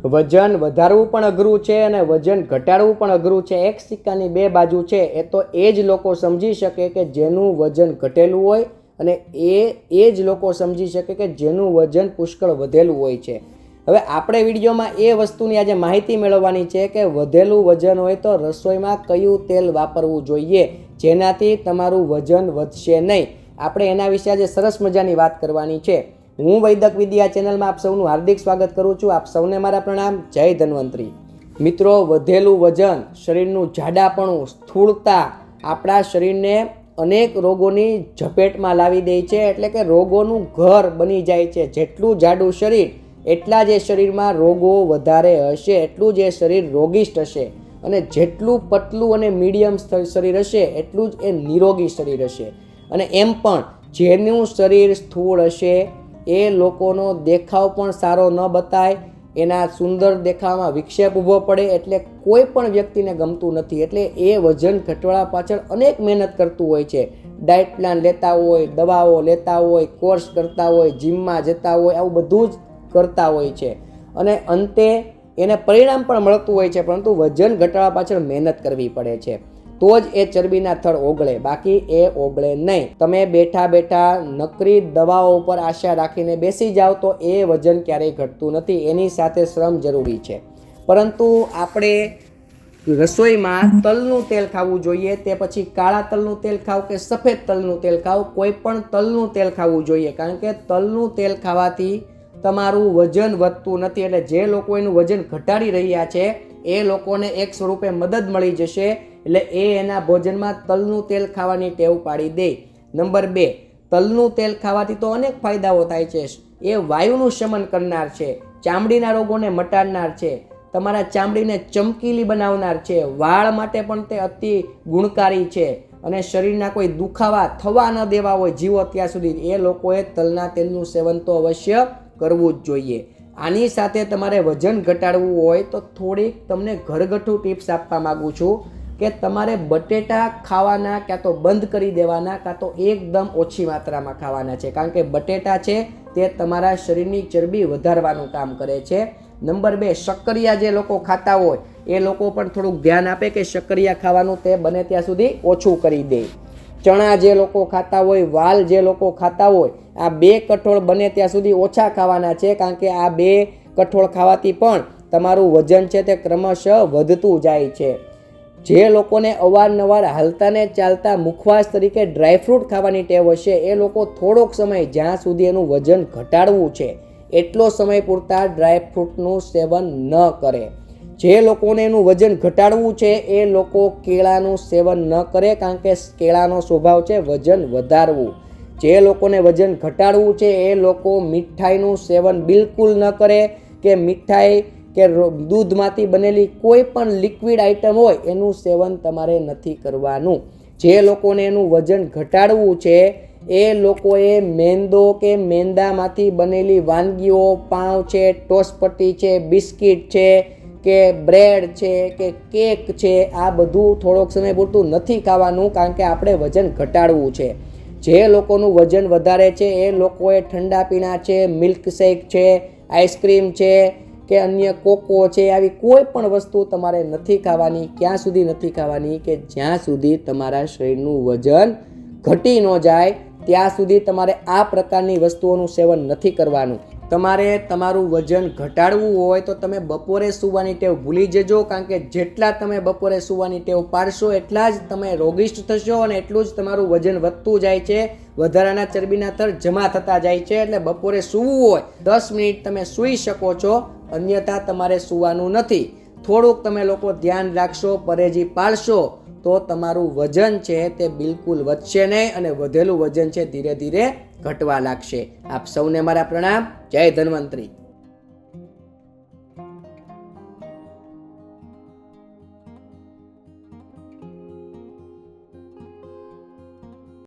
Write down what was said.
વજન વધારવું પણ અઘરું છે અને વજન ઘટાડવું પણ અઘરું છે. એક સિક્કાની બે બાજુ છે. એ તો એ જ લોકો સમજી શકે કે જેનું વજન ઘટેલું હોય અને એ જ લોકો સમજી શકે કે જેનું વજન પુષ્કળ વધેલું હોય છે. હવે આપણે વિડીયોમાં એ વસ્તુની આજે માહિતી મેળવવાની છે કે વધેલું વજન હોય તો રસોઈમાં કયું તેલ વાપરવું જોઈએ જેનાથી તમારું વજન વધશે નહીં. આપણે એના વિશે આજે સરસ મજાની વાત કરવાની છે. હું વૈદક વિદ્યા ચેનલમાં આપ સૌનું હાર્દિક સ્વાગત કરું છું. આપ સૌને મારા પ્રણામ. જય ધન્વંતરી. મિત્રો, વધેલું વજન, શરીરનું જાડાપણું, સ્થૂળતા આપણા શરીરને અનેક રોગોની ઝપેટમાં લાવી દે છે. એટલે કે રોગોનું ઘર બની જાય છે. જેટલું જાડું શરીર એટલા જ એ શરીરમાં રોગો વધારે હશે, એટલું જ એ શરીર રોગિષ્ટ હશે. અને જેટલું પતલું અને મીડિયમ શરીર હશે એટલું જ એ નિરોગી શરીર હશે. અને એમ પણ જેનું શરીર સ્થૂળ હશે એ લોકોનો દેખાવ પણ સારો ન બતાય, એના સુંદર દેખાવમાં વિક્ષેપ ઊભો પડે, એટલે કોઈ પણ વ્યક્તિને ગમતું નથી. એટલે એ વજન ઘટાડવા પાછળ અનેક મહેનત કરતું હોય છે. ડાયટ પ્લાન લેતા હોય, દવાઓ લેતા હોય, કોર્સ કરતા હોય, જીમમાં જતા હોય, આવું બધું જ કરતા હોય છે. અને અંતે એને પરિણામ પણ મળતું હોય છે, પરંતુ વજન ઘટાડવા પાછળ મહેનત કરવી પડે છે. તો જ એ ચરબીના થડ ઓગળે, બાકી એ ઓગળે નહીં. તમે બેઠા બેઠા નકરી દવાઓ ઉપર આશા રાખીને બેસી જાઓ તો એ વજન ક્યારેય ઘટતું નથી. એની સાથે શ્રમ જરૂરી છે. પરંતુ આપણે રસોઈમાં તલનું તેલ ખાવું જોઈએ, તે પછી કાળા તલનું તેલ ખાવ કે સફેદ તલનું તેલ ખાવ, કોઈ પણ તલનું તેલ ખાવું જોઈએ. કારણ કે તલનું તેલ ખાવાથી તમારું વજન વધતું નથી. એટલે જે લોકો એનું વજન ઘટાડી રહ્યા છે એ લોકોને એક સ્વરૂપે મદદ મળી જશે. એટલે એના ભોજનમાં તલનું તેલ ખાવાની ટેવ પાડી દે. નંબર 2, તલનું તેલ ખાવાથી તો અનેક ફાયદાઓ થાય છે. એ વાયુનું શમન કરનાર છે, ચામડીના રોગોને મટાડનાર છે, તમારા ચામડીને ચમકીલી બનાવનાર છે, વાળ માટે પણ તે અતિ ગુણકારી છે. અને શરીરના કોઈ દુખાવા થવા ન દેવા હોય જીવો ત્યાં સુધી એ લોકોએ તલના તેલનું સેવન તો અવશ્ય કરવું જ જોઈએ. આની સાથે તમારે વજન ઘટાડવું હોય તો થોડીક તમને ઘરગથ્થુ ટિપ્સ આપવા માગું છું કે તમારે બટેટા ખાવાના ક્યાં તો બંધ કરી દેવાના, કાં તો એકદમ ઓછી માત્રામાં ખાવાના છે. કારણ કે બટેટા છે તે તમારા શરીરની ચરબી વધારવાનું કામ કરે છે. નંબર 2, શક્કરિયા જે લોકો ખાતા હોય એ લોકો પણ થોડુંક ધ્યાન આપે કે શક્કરિયા ખાવાનું તે બને ત્યાં સુધી ઓછું કરી દે. ચણા જે લોકો ખાતા હોય, વાલ જે લોકો ખાતા હોય, આ 2 કઠોળ બને ત્યાં સુધી ઓછા ખાવાના છે. કારણ કે આ 2 કઠોળ ખાવાથી પણ તમારું વજન છે તે ક્રમશઃ વધતું જાય છે. જે લોકોને અવારનવાર હાલતા ને ચાલતા મુખવાસ તરીકે ડ્રાયફ્રૂટ ખાવાની ટેવ હશે એ લોકો થોડોક સમય, જ્યાં સુધી એનું વજન ઘટાડવું છે એટલો સમય પૂરતા ડ્રાયફ્રૂટનું સેવન ન કરે. જે લોકોને એનું વજન ઘટાડવું છે એ લોકો કેળાનું સેવન ન કરે, કારણ કે કેળાનો સ્વભાવ છે વજન વધારવું. જે લોકોને વજન ઘટાડવું છે એ લોકો મીઠાઈનું સેવન બિલકુલ ન કરે, કે મીઠાઈ કે દૂધમાંથી બનેલી કોઈ પણ લિક્વિડ આઇટમ હોય એનું સેવન તમારે નથી કરવાનું. જે લોકોને એનું વજન ઘટાડવું છે એ લોકોએ મેંદો કે મેંદામાંથી બનેલી વાનગીઓ, પાઉં છે, ટોસપટ્ટી છે, બિસ્કિટ છે કે બ્રેડ છે કે કેક છે, આ બધું થોડોક સમય પૂરતું નથી ખાવાનું. કારણ કે આપણે વજન ઘટાડવું છે. જે લોકોનું વજન વધારે છે એ લોકોએ ઠંડા પીણા છે, મિલ્કશેક છે, આઈસ્ક્રીમ છે કે અન્ય કોકો છે, આવી કોઈ પણ વસ્તુ તમારે નથી ખાવાની. ક્યાં સુધી નથી ખાવાની? કે જ્યાં સુધી તમારા શરીરનું વજન ઘટી ન જાય ત્યાં સુધી તમારે આ પ્રકારની વસ્તુઓનું સેવન નથી કરવાનું. તમારે તમારું વજન ઘટાડવું હોય તો તમે બપોરે સૂવાની ટેવ ભૂલી જજો. કારણ કે જેટલા તમે બપોરે સૂવાની ટેવ પાડશો એટલા જ તમે રોગિષ્ટ થશો અને એટલું જ તમારું વજન વધતું જાય છે. વધારાના ચરબીના થર જમા થતા જાય છે. એટલે બપોરે સૂવું હોય 10 મિનિટ તમે સૂઈ શકો છો, અન્યથા તમારે સૂવાનું નથી. થોડુંક તમે લોકો ધ્યાન રાખશો, પરેજી પાળશો તો તમારું વજન છે તે બિલકુલ વધશે નહીં અને વધેલું વજન છે ધીરે ધીરે ઘટવા લાગશે. આપ સૌને મારા પ્રણામ. જય ધન્વંતરી.